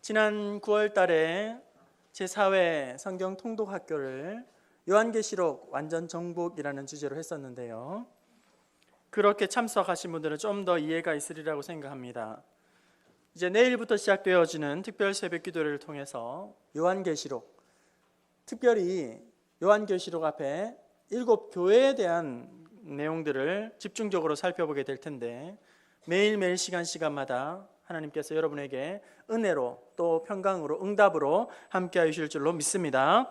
지난 9월 달에 제4회 성경 통독학교를 요한계시록 완전 정복이라는 주제로 했었는데요. 그렇게 참석하신 분들은 좀 더 이해가 있으리라고 생각합니다. 이제 내일부터 시작되어지는 특별 새벽 기도를 통해서 요한계시록, 특별히 요한계시록 앞에 7 교회에 대한 내용들을 집중적으로 살펴보게 될 텐데, 매일매일 시간마다 하나님께서 여러분에게 은혜로 또 평강으로 응답으로 함께 하실 줄로 믿습니다.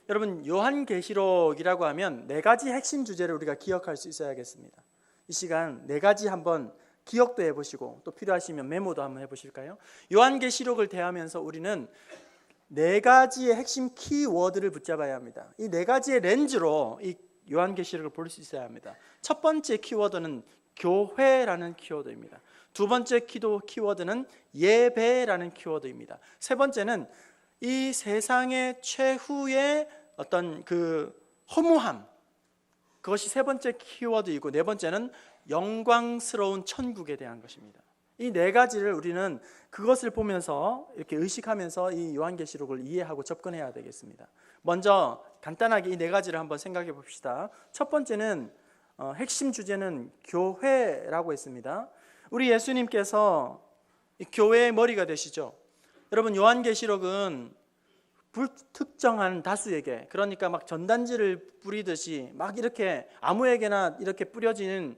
여러분, 요한계시록이라고 하면 4가지 핵심 주제를 우리가 기억할 수 있어야겠습니다. 이 시간 4가지 한번 기억도 해보시고 또 필요하시면 메모도 한번 해보실까요? 요한계시록을 대하면서 우리는 4가지의 핵심 키워드를 붙잡아야 합니다. 이 4가지의 렌즈로 이 요한계시록을 볼 수 있어야 합니다. 첫 번째 키워드는 교회라는 키워드입니다. 두 번째 키워드는 예배라는 키워드입니다. 세 번째는 이 세상의 최후의 어떤 그 허무함, 그것이 세 번째 키워드이고, 네 번째는 영광스러운 천국에 대한 것입니다. 이 4가지를 우리는 그것을 보면서 이렇게 의식하면서 이 요한계시록을 이해하고 접근해야 되겠습니다. 먼저 간단하게 이 4가지를 한번 생각해 봅시다. 첫 번째는 핵심 주제는 교회라고 했습니다. 우리 예수님께서 이 교회의 머리가 되시죠. 여러분, 요한계시록은 불특정한 다수에게, 그러니까 막 전단지를 뿌리듯이 막 이렇게 아무에게나 이렇게 뿌려지는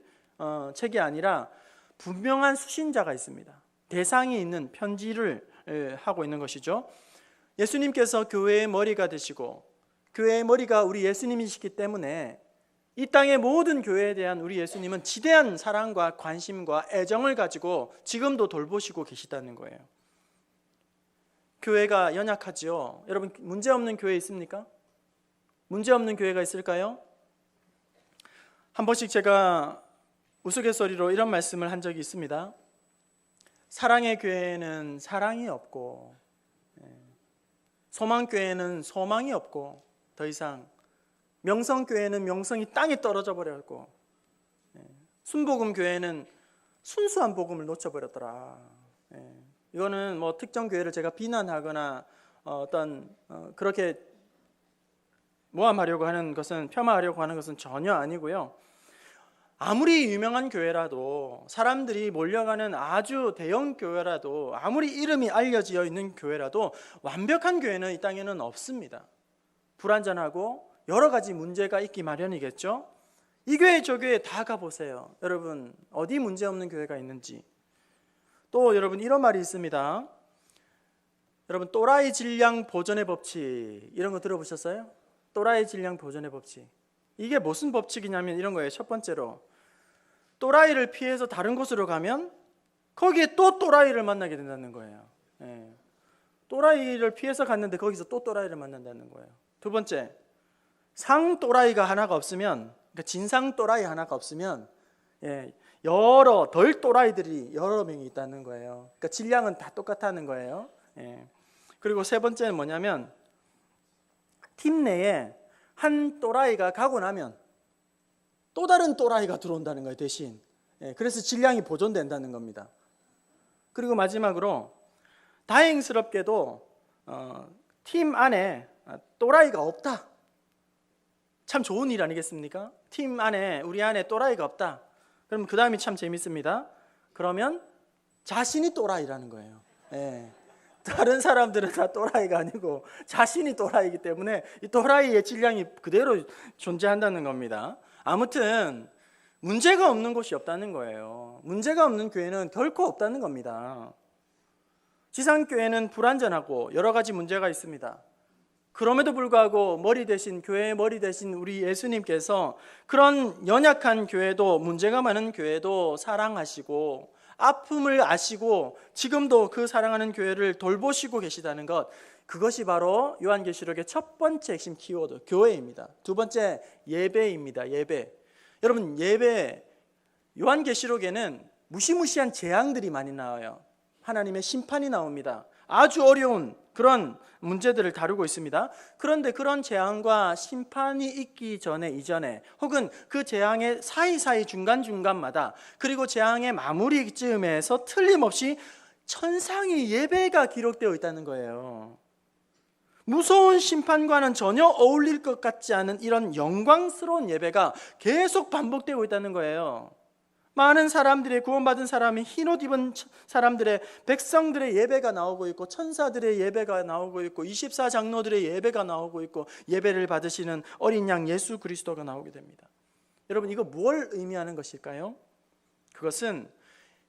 책이 아니라 분명한 수신자가 있습니다. 대상이 있는 편지를 하고 있는 것이죠. 예수님께서 교회의 머리가 되시고 교회의 머리가 우리 예수님이시기 때문에 이 땅의 모든 교회에 대한 우리 예수님은 지대한 사랑과 관심과 애정을 가지고 지금도 돌보시고 계시다는 거예요. 교회가 연약하지요. 여러분, 문제없는 교회 있습니까? 문제없는 교회가 있을까요? 한 번씩 제가 우스갯소리로 이런 말씀을 한 적이 있습니다. 사랑의 교회에는 사랑이 없고, 소망교회에는 소망이 없고, 더 이상 명성교회는 명성이 땅에 떨어져 버렸고, 순복음교회는 순수한 복음을 놓쳐버렸더라. 이거는 뭐 특정 교회를 제가 비난하거나 그렇게 모함하려고 하는 것은, 폄하하려고 하는 것은 전혀 아니고요. 아무리 유명한 교회라도, 사람들이 몰려가는 아주 대형 교회라도, 아무리 이름이 알려져 있는 교회라도 완벽한 교회는 이 땅에는 없습니다. 불완전하고 여러 가지 문제가 있기 마련이겠죠. 이 교회 저 교회 다 가보세요. 여러분, 어디 문제없는 교회가 있는지. 또 여러분, 이런 말이 있습니다. 여러분, 또라이 질량 보존의 법칙, 이런 거 들어보셨어요? 또라이 질량 보존의 법칙. 이게 무슨 법칙이냐면 이런 거예요. 첫 번째로, 또라이를 피해서 다른 곳으로 가면 거기에 또 또라이를 만나게 된다는 거예요. 또라이를 피해서 갔는데 거기서 또 또라이를 만난다는 거예요. 두 번째, 상 또라이가 하나가 없으면, 그러니까 진상 또라이 하나가 없으면 여러 덜 또라이들이 여러 명이 있다는 거예요. 그러니까 질량은 다 똑같다는 거예요. 그리고 세 번째는 뭐냐면, 팀 내에 한 또라이가 가고 나면 또 다른 또라이가 들어온다는 거예요, 대신. 그래서 질량이 보존된다는 겁니다. 그리고 마지막으로, 다행스럽게도 팀 안에 또라이가 없다. 참 좋은 일 아니겠습니까? 팀 안에, 우리 안에 또라이가 없다. 그럼 그 다음이 참 재밌습니다. 그러면 자신이 또라이라는 거예요. 다른 사람들은 다 또라이가 아니고 자신이 또라이이기 때문에 이 또라이의 질량이 그대로 존재한다는 겁니다. 아무튼 문제가 없는 곳이 없다는 거예요. 문제가 없는 교회는 결코 없다는 겁니다. 지상교회는 불완전하고 여러 가지 문제가 있습니다. 그럼에도 불구하고 머리 대신, 교회의 머리 대신 우리 예수님께서 그런 연약한 교회도, 문제가 많은 교회도 사랑하시고 아픔을 아시고 지금도 그 사랑하는 교회를 돌보시고 계시다는 것, 그것이 바로 요한계시록의 첫 번째 핵심 키워드, 교회입니다. 두 번째, 예배입니다. 예배. 여러분, 예배, 요한계시록에는 무시무시한 재앙들이 많이 나와요. 하나님의 심판이 나옵니다. 아주 어려운 그런 문제들을 다루고 있습니다. 그런데 그런 재앙과 심판이 있기 전에, 이전에, 혹은 그 재앙의 사이사이 중간중간마다, 그리고 재앙의 마무리쯤에서 틀림없이 천상의 예배가 기록되어 있다는 거예요. 무서운 심판과는 전혀 어울릴 것 같지 않은 이런 영광스러운 예배가 계속 반복되고 있다는 거예요. 많은 사람들의, 구원받은 사람이 흰옷 입은 사람들의, 백성들의 예배가 나오고 있고, 천사들의 예배가 나오고 있고, 24장로들의 예배가 나오고 있고, 예배를 받으시는 어린 양 예수 그리스도가 나오게 됩니다. 여러분, 이거 뭘 의미하는 것일까요? 그것은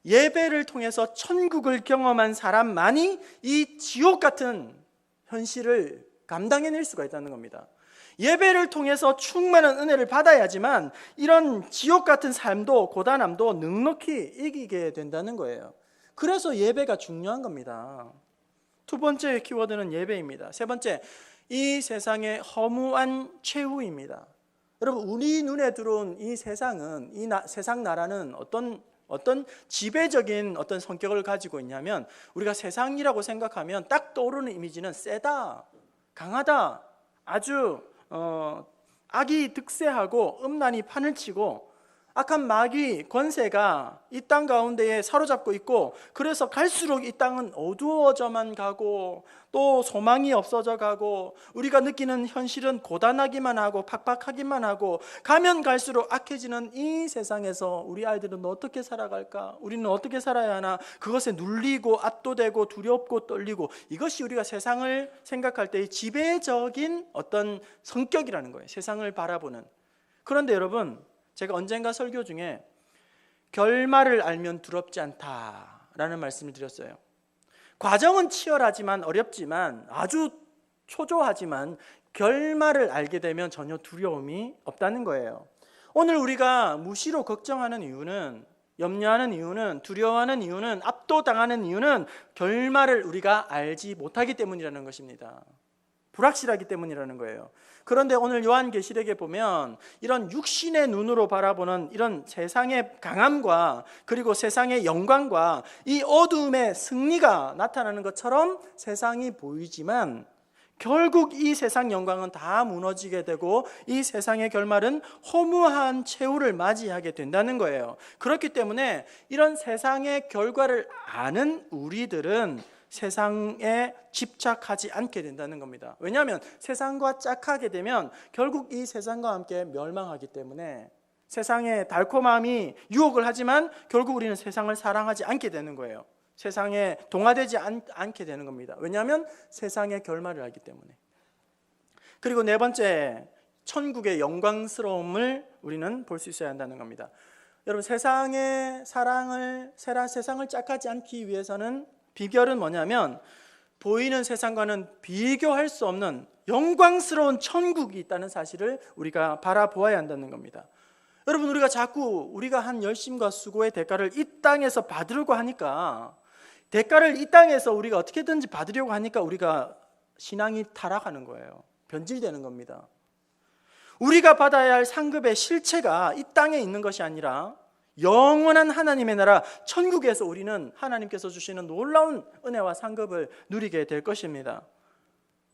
예배를 통해서 천국을 경험한 사람만이 이 지옥 같은 현실을 감당해낼 수가 있다는 겁니다. 예배를 통해서 충만한 은혜를 받아야지만 이런 지옥 같은 삶도, 고단함도 넉넉히 이기게 된다는 거예요. 그래서 예배가 중요한 겁니다. 두 번째 키워드는 예배입니다. 세 번째, 이 세상의 허무한 최후입니다. 여러분, 우리 눈에 들어온 이 세상은, 세상 나라는 어떤 지배적인 어떤 성격을 가지고 있냐면, 우리가 세상이라고 생각하면 딱 떠오르는 이미지는 세다, 강하다, 아주 악이 득세하고 음란이 판을 치고 악한 마귀 권세가 이 땅 가운데에 사로잡고 있고, 그래서 갈수록 이 땅은 어두워져만 가고 또 소망이 없어져 가고, 우리가 느끼는 현실은 고단하기만 하고 팍팍하기만 하고, 가면 갈수록 악해지는 이 세상에서 우리 아이들은 어떻게 살아갈까? 우리는 어떻게 살아야 하나? 그것에 눌리고 압도되고 두렵고 떨리고, 이것이 우리가 세상을 생각할 때의 지배적인 어떤 성격이라는 거예요. 세상을 바라보는. 그런데 여러분, 제가 언젠가 설교 중에 결말을 알면 두렵지 않다라는 말씀을 드렸어요. 과정은 치열하지만, 어렵지만, 아주 초조하지만 결말을 알게 되면 전혀 두려움이 없다는 거예요. 오늘 우리가 무시로 걱정하는 이유는, 염려하는 이유는, 두려워하는 이유는, 압도당하는 이유는 결말을 우리가 알지 못하기 때문이라는 것입니다. 불확실하기 때문이라는 거예요. 그런데 오늘 요한계시록에 보면 이런 육신의 눈으로 바라보는 이런 세상의 강함과, 그리고 세상의 영광과 이 어두움의 승리가 나타나는 것처럼 세상이 보이지만, 결국 이 세상 영광은 다 무너지게 되고 이 세상의 결말은 허무한 최후를 맞이하게 된다는 거예요. 그렇기 때문에 이런 세상의 결과를 아는 우리들은 세상에 집착하지 않게 된다는 겁니다. 왜냐하면 세상과 짝하게 되면 결국 이 세상과 함께 멸망하기 때문에, 세상의 달콤함이 유혹을 하지만 결국 우리는 세상을 사랑하지 않게 되는 거예요. 세상에 동화되지 않게 되는 겁니다. 왜냐하면 세상의 결말을 알기 때문에. 그리고 네 번째, 천국의 영광스러움을 우리는 볼 수 있어야 한다는 겁니다. 여러분, 세상의 세상을 짝하지 않기 위해서는 비결은 뭐냐면, 보이는 세상과는 비교할 수 없는 영광스러운 천국이 있다는 사실을 우리가 바라보아야 한다는 겁니다. 여러분, 우리가 자꾸 우리가 한 열심과 수고의 대가를 이 땅에서 받으려고 하니까, 대가를 이 땅에서 우리가 어떻게든지 받으려고 하니까 우리가 신앙이 타락하는 거예요. 변질되는 겁니다. 우리가 받아야 할 상급의 실체가 이 땅에 있는 것이 아니라 영원한 하나님의 나라 천국에서 우리는 하나님께서 주시는 놀라운 은혜와 상급을 누리게 될 것입니다.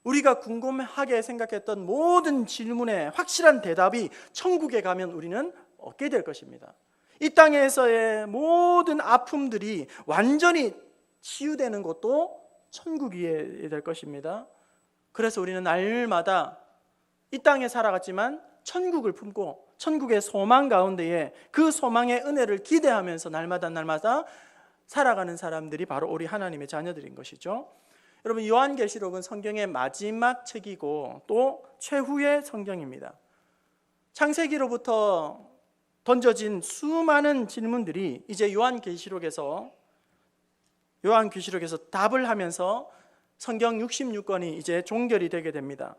우리가 궁금하게 생각했던 모든 질문에 확실한 대답이 천국에 가면 우리는 얻게 될 것입니다. 이 땅에서의 모든 아픔들이 완전히 치유되는 것도 천국이 될 것입니다. 그래서 우리는 날마다 이 땅에 살아갔지만 천국을 품고 천국의 소망 가운데에 그 소망의 은혜를 기대하면서 날마다 살아가는 사람들이 바로 우리 하나님의 자녀들인 것이죠. 여러분, 요한계시록은 성경의 마지막 책이고 또 최후의 성경입니다. 창세기로부터 던져진 수많은 질문들이 이제 요한계시록에서 답을 하면서 성경 66권이 이제 종결이 되게 됩니다.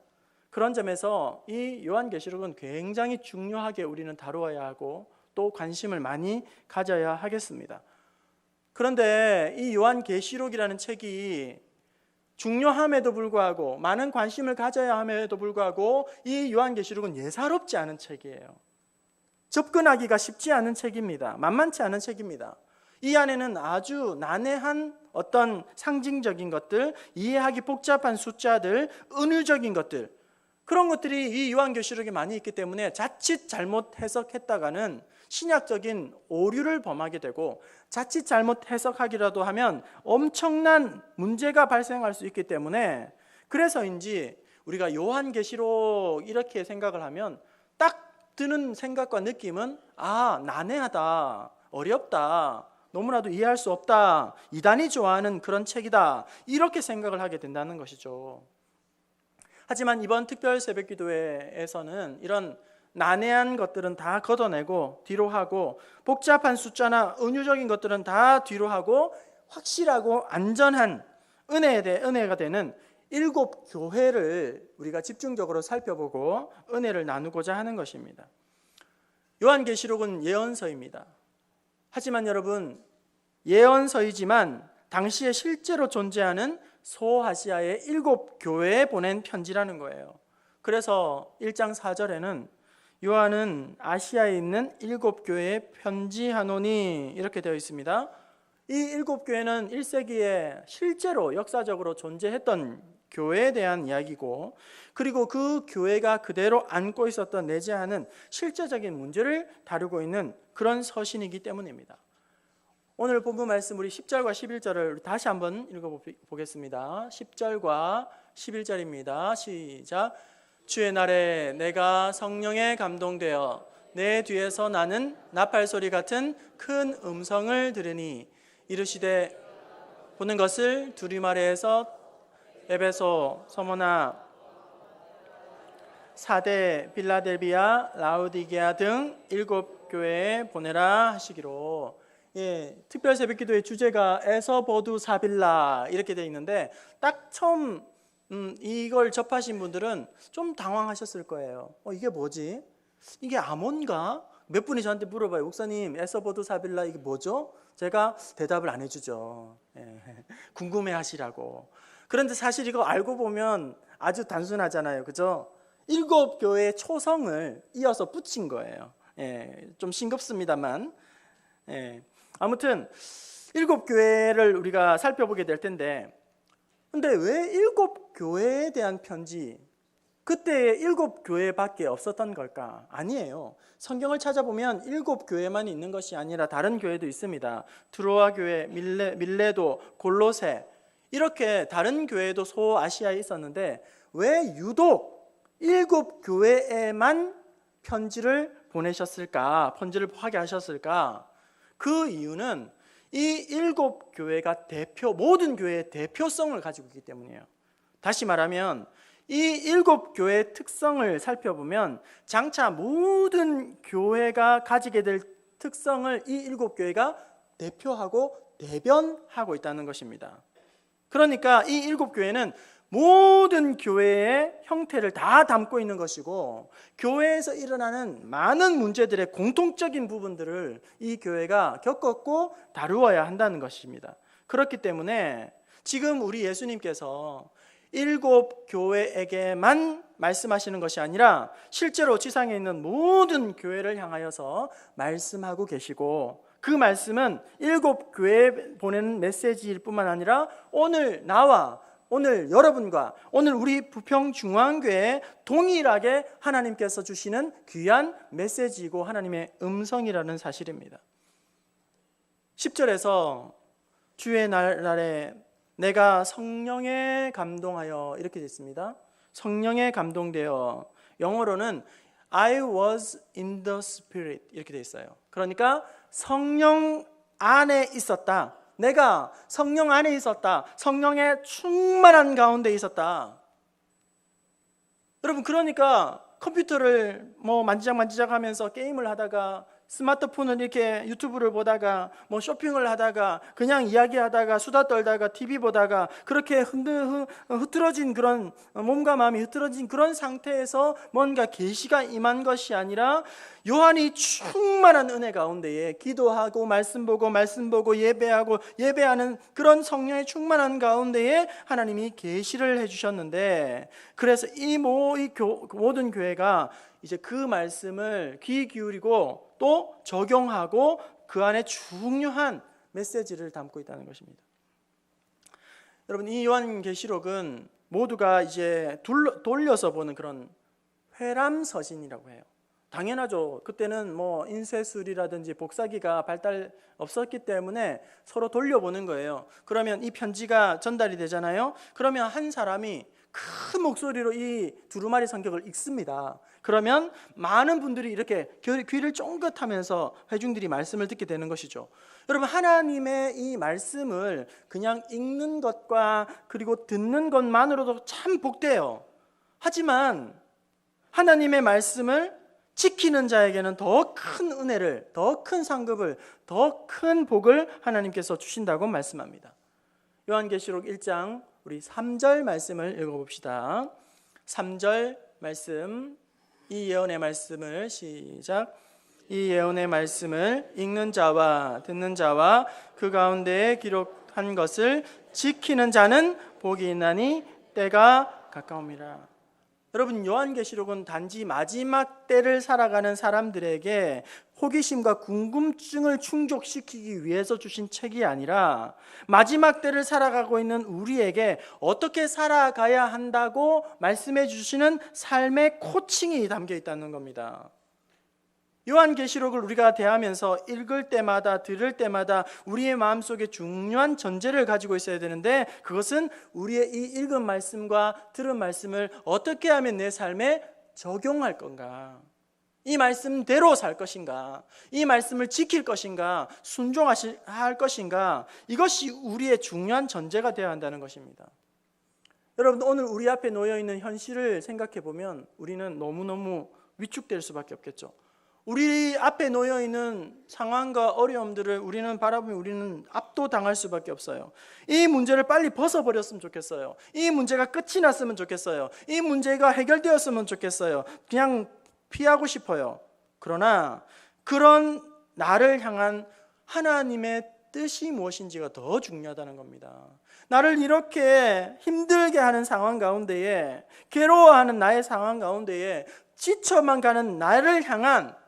그런 점에서 이 요한계시록은 굉장히 중요하게 우리는 다루어야 하고 또 관심을 많이 가져야 하겠습니다. 그런데 이 요한계시록이라는 책이 중요함에도 불구하고, 많은 관심을 가져야 함에도 불구하고, 이 요한계시록은 예사롭지 않은 책이에요. 접근하기가 쉽지 않은 책입니다. 만만치 않은 책입니다. 이 안에는 아주 난해한 어떤 상징적인 것들, 이해하기 복잡한 숫자들, 은유적인 것들, 그런 것들이 이 요한계시록에 많이 있기 때문에 자칫 잘못 해석했다가는 신약적인 오류를 범하게 되고 자칫 잘못 해석하기라도 하면 엄청난 문제가 발생할 수 있기 때문에, 그래서인지 우리가 요한계시록 이렇게 생각을 하면 딱 드는 생각과 느낌은 난해하다, 어렵다, 너무나도 이해할 수 없다, 이단이 좋아하는 그런 책이다, 이렇게 생각을 하게 된다는 것이죠. 하지만 이번 특별 새벽기도회에서는 이런 난해한 것들은 다 걷어내고 뒤로 하고, 복잡한 숫자나 은유적인 것들은 다 뒤로 하고, 확실하고 안전한 은혜가 되는 7 교회를 우리가 집중적으로 살펴보고 은혜를 나누고자 하는 것입니다. 요한계시록은 예언서입니다. 하지만 여러분, 예언서이지만 당시에 실제로 존재하는 소아시아의 7 교회에 보낸 편지라는 거예요. 그래서 1장 4절에는 요한은 아시아에 있는 7 교회에 편지하노니 이렇게 되어 있습니다. 이 7 교회는 1세기에 실제로 역사적으로 존재했던 교회에 대한 이야기고, 그리고 그 교회가 그대로 안고 있었던 내재하는 실제적인 문제를 다루고 있는 그런 서신이기 때문입니다. 오늘 본문 말씀 우리 10절과 11절을 다시 한번 읽어보겠습니다. 10절과 11절입니다. 시작. 주의 날에 내가 성령에 감동되어 내 뒤에서 나는 나팔소리 같은 큰 음성을 들으니 이르시되, 보는 것을 두루마리에서 에베소, 서모나, 사대, 빌라델비아, 라우디게아 등 7 교회에 보내라 하시기로. 특별 새벽기도의 주제가 에서보두 사빌라 이렇게 되어 있는데, 딱 처음 이걸 접하신 분들은 좀 당황하셨을 거예요. 이게 뭐지? 이게 아몬가? 몇 분이 저한테 물어봐요. 목사님, 에서보두 사빌라 이게 뭐죠? 제가 대답을 안 해주죠. 궁금해하시라고. 그런데 사실 이거 알고 보면 아주 단순하잖아요, 그죠? 7 교회의 초성을 이어서 붙인 거예요. 좀 싱겁습니다만, 아무튼 7 교회를 우리가 살펴보게 될 텐데, 근데 왜 7 교회에 대한 편지, 그때 7 교회밖에 없었던 걸까? 아니에요. 성경을 찾아보면 7 교회만 있는 것이 아니라 다른 교회도 있습니다. 트로아 교회, 밀레도, 골로새, 이렇게 다른 교회도 소아시아에 있었는데 왜 유독 7 교회에만 편지를 보내셨을까? 편지를 하게 하셨을까? 그 이유는 이 7 교회가 모든 교회의 대표성을 가지고 있기 때문이에요. 다시 말하면 이 7 교회의 특성을 살펴보면 장차 모든 교회가 가지게 될 특성을 이 7 교회가 대표하고 대변하고 있다는 것입니다. 그러니까 이 7 교회는 모든 교회의 형태를 다 담고 있는 것이고, 교회에서 일어나는 많은 문제들의 공통적인 부분들을 이 교회가 겪었고 다루어야 한다는 것입니다. 그렇기 때문에 지금 우리 예수님께서 7 교회에게만 말씀하시는 것이 아니라 실제로 지상에 있는 모든 교회를 향하여서 말씀하고 계시고, 그 말씀은 7 교회에 보내는 메시지일 뿐만 아니라 오늘 나와 오늘 여러분과 오늘 우리 부평중앙교회에 동일하게 하나님께서 주시는 귀한 메시지이고 하나님의 음성이라는 사실입니다. 10절에서 주의 날에 내가 성령에 감동하여 이렇게 되어 있습니다. 성령에 감동되어, 영어로는 I was in the Spirit 이렇게 되어 있어요. 그러니까 성령 안에 있었다. 내가 성령 안에 있었다. 성령의 충만한 가운데 있었다. 여러분, 그러니까 컴퓨터를 만지작 하면서 게임을 하다가, 스마트폰을 이렇게 유튜브를 보다가, 쇼핑을 하다가, 그냥 이야기하다가, 수다 떨다가, TV 보다가, 그렇게 흐트러진 그런 몸과 마음이 흐트러진 그런 상태에서 뭔가 계시가 임한 것이 아니라, 요한이 충만한 은혜 가운데에 기도하고 말씀 보고 예배하고 예배하는 그런 성령의 충만한 가운데에 하나님이 계시를 해주셨는데, 그래서 이 모든 교회가 이제 그 말씀을 귀 기울이고 또 적용하고 그 안에 중요한 메시지를 담고 있다는 것입니다. 여러분, 이 요한계시록은 모두가 이제 돌려서 보는 그런 회람서신이라고 해요. 당연하죠. 그때는 뭐 인쇄술이라든지 복사기가 발달 없었기 때문에 서로 돌려보는 거예요. 그러면 이 편지가 전달이 되잖아요. 그러면 한 사람이 큰 목소리로 이 두루마리 성경을 읽습니다. 그러면 많은 분들이 이렇게 귀를 쫑긋하면서 회중들이 말씀을 듣게 되는 것이죠. 여러분, 하나님의 이 말씀을 그냥 읽는 것과 그리고 듣는 것만으로도 참 복돼요. 하지만 하나님의 말씀을 지키는 자에게는 더 큰 은혜를, 더 큰 상급을, 더 큰 복을 하나님께서 주신다고 말씀합니다. 요한계시록 1장 우리 3절 말씀을 읽어봅시다. 3절 말씀, 이 예언의 말씀을 시작. 이 예언의 말씀을 읽는 자와 듣는 자와 그 가운데에 기록한 것을 지키는 자는 복이 있나니 때가 가까움이라. 여러분, 요한계시록은 단지 마지막 때를 살아가는 사람들에게 호기심과 궁금증을 충족시키기 위해서 주신 책이 아니라 마지막 때를 살아가고 있는 우리에게 어떻게 살아가야 한다고 말씀해 주시는 삶의 코칭이 담겨 있다는 겁니다. 요한계시록을 우리가 대하면서 읽을 때마다 들을 때마다 우리의 마음속에 중요한 전제를 가지고 있어야 되는데, 그것은 우리의 이 읽은 말씀과 들은 말씀을 어떻게 하면 내 삶에 적용할 건가, 이 말씀대로 살 것인가, 이 말씀을 지킬 것인가, 순종할 것인가, 이것이 우리의 중요한 전제가 되어야 한다는 것입니다. 여러분, 오늘 우리 앞에 놓여 있는 현실을 생각해 보면 우리는 너무너무 위축될 수밖에 없겠죠. 우리 앞에 놓여 있는 상황과 어려움들을 우리는 바라보면 우리는 압도당할 수밖에 없어요. 이 문제를 빨리 벗어버렸으면 좋겠어요. 이 문제가 끝이 났으면 좋겠어요. 이 문제가 해결되었으면 좋겠어요. 그냥 피하고 싶어요. 그러나 그런 나를 향한 하나님의 뜻이 무엇인지가 더 중요하다는 겁니다. 나를 이렇게 힘들게 하는 상황 가운데에, 괴로워하는 나의 상황 가운데에 지쳐만 가는 나를 향한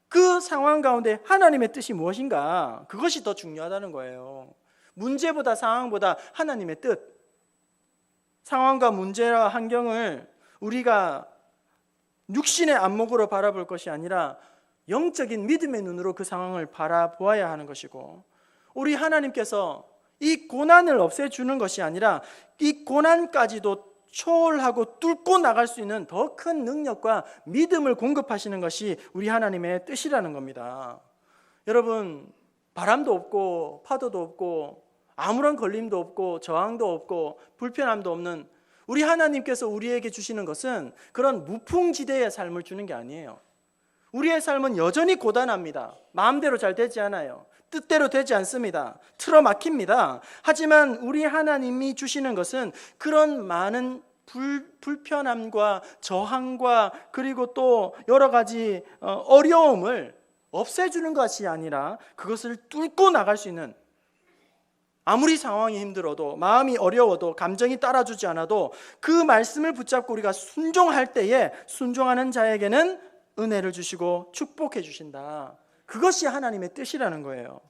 그 상황 가운데 하나님의 뜻이 무엇인가, 그것이 더 중요하다는 거예요. 문제보다 상황보다 하나님의 뜻, 상황과 문제와 환경을 우리가 육신의 안목으로 바라볼 것이 아니라 영적인 믿음의 눈으로 그 상황을 바라보아야 하는 것이고, 우리 하나님께서 이 고난을 없애주는 것이 아니라 이 고난까지도 초월하고 뚫고 나갈 수 있는 더 큰 능력과 믿음을 공급하시는 것이 우리 하나님의 뜻이라는 겁니다. 여러분, 바람도 없고 파도도 없고 아무런 걸림도 없고 저항도 없고 불편함도 없는 우리 하나님께서 우리에게 주시는 것은 그런 무풍지대의 삶을 주는 게 아니에요. 우리의 삶은 여전히 고단합니다. 마음대로 잘 되지 않아요. 뜻대로 되지 않습니다. 틀어막힙니다. 하지만 우리 하나님이 주시는 것은 그런 많은 불편함과 저항과 그리고 또 여러 가지 어려움을 없애주는 것이 아니라 그것을 뚫고 나갈 수 있는, 아무리 상황이 힘들어도 마음이 어려워도 감정이 따라주지 않아도 그 말씀을 붙잡고 우리가 순종할 때에 순종하는 자에게는 은혜를 주시고 축복해 주신다. 그것이 하나님의 뜻이라는 거예요.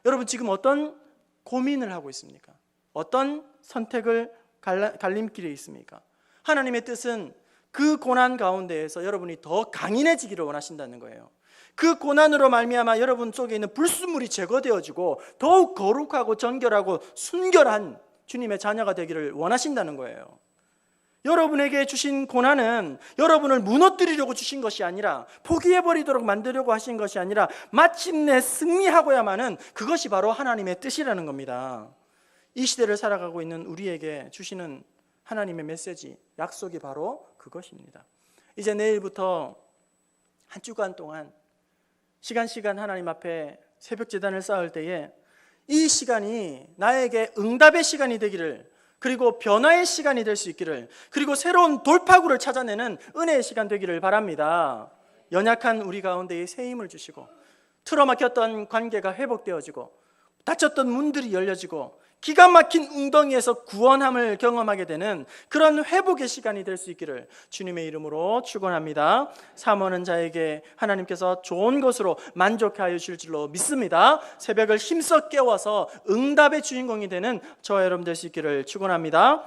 여러분, 지금 어떤 고민을 하고 있습니까? 어떤 선택을 갈림길에 있습니까? 하나님의 뜻은 그 고난 가운데에서 여러분이 더 강인해지기를 원하신다는 거예요. 그 고난으로 말미암아 여러분 속에 있는 불순물이 제거되어지고 더욱 거룩하고 정결하고 순결한 주님의 자녀가 되기를 원하신다는 거예요. 여러분에게 주신 고난은 여러분을 무너뜨리려고 주신 것이 아니라, 포기해버리도록 만들려고 하신 것이 아니라 마침내 승리하고야만은 그것이 바로 하나님의 뜻이라는 겁니다. 이 시대를 살아가고 있는 우리에게 주시는 하나님의 메시지, 약속이 바로 그것입니다. 이제 내일부터 한 주간 동안 시간 하나님 앞에 새벽 제단을 쌓을 때에 이 시간이 나에게 응답의 시간이 되기를, 그리고 변화의 시간이 될 수 있기를, 그리고 새로운 돌파구를 찾아내는 은혜의 시간 되기를 바랍니다. 연약한 우리 가운데에 새 힘을 주시고, 틀어막혔던 관계가 회복되어지고, 닫혔던 문들이 열려지고, 기가 막힌 웅덩이에서 구원함을 경험하게 되는 그런 회복의 시간이 될 수 있기를 주님의 이름으로 축원합니다. 사모하는 자에게 하나님께서 좋은 것으로 만족하여 주실 줄로 믿습니다. 새벽을 힘써 깨워서 응답의 주인공이 되는 저와 여러분 될 수 있기를 축원합니다.